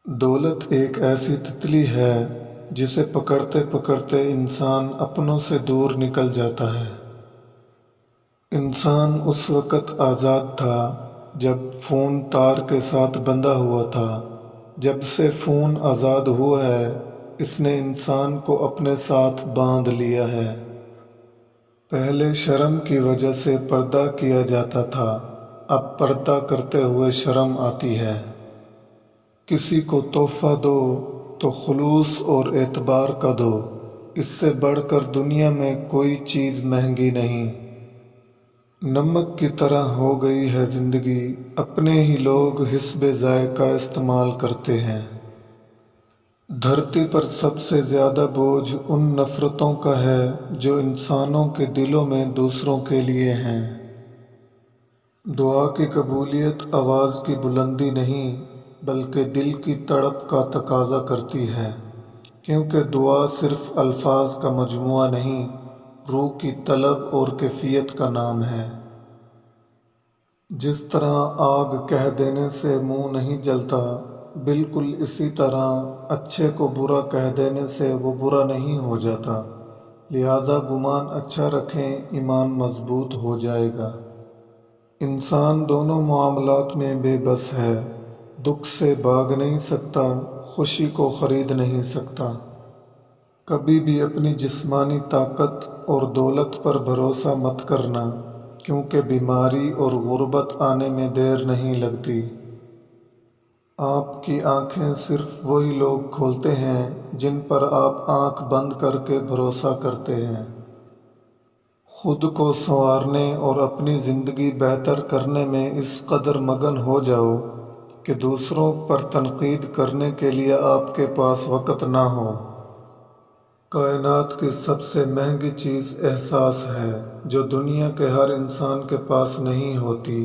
दौलत एक ऐसी तितली है जिसे पकड़ते पकड़ते इंसान अपनों से दूर निकल जाता है। इंसान उस वक़्त आज़ाद था जब फ़ोन तार के साथ बंधा हुआ था। जब से फ़ोन आज़ाद हुआ है, इसने इंसान को अपने साथ बांध लिया है। पहले शर्म की वजह से पर्दा किया जाता था, अब पर्दा करते हुए शर्म आती है। किसी को तोहफ़ा दो तो खुलूस और एतबार का दो, इससे बढ़कर दुनिया में कोई चीज़ महंगी नहीं। नमक की तरह हो गई है ज़िंदगी, अपने ही लोग हिस्बे ज़ायक़ा इस्तेमाल करते हैं। धरती पर सबसे ज़्यादा बोझ उन नफ़रतों का है जो इंसानों के दिलों में दूसरों के लिए हैं। दुआ की कबूलियत आवाज़ की बुलंदी नहीं बल्कि दिल की तड़प का तकाज़ा करती है, क्योंकि दुआ सिर्फ़ अल्फाज का मजमुआ नहीं, रूह की तलब और कैफियत का नाम है। जिस तरह आग कह देने से मुंह नहीं जलता, बिल्कुल इसी तरह अच्छे को बुरा कह देने से वो बुरा नहीं हो जाता। लिहाजा गुमान अच्छा रखें, ईमान मजबूत हो जाएगा। इंसान दोनों मामलात में बेबस है, दुख से भाग नहीं सकता, खुशी को ख़रीद नहीं सकता। कभी भी अपनी जिस्मानी ताकत और दौलत पर भरोसा मत करना, क्योंकि बीमारी और गुर्बत आने में देर नहीं लगती। आपकी आंखें सिर्फ वही लोग खोलते हैं जिन पर आप आंख बंद करके भरोसा करते हैं। खुद को संवारने और अपनी ज़िंदगी बेहतर करने में इस कदर मगन हो जाओ कि दूसरों पर तनकीद करने के लिए आपके पास वक़्त ना हो। कायनात की सबसे महंगी चीज़ एहसास है, जो दुनिया के हर इंसान के पास नहीं होती।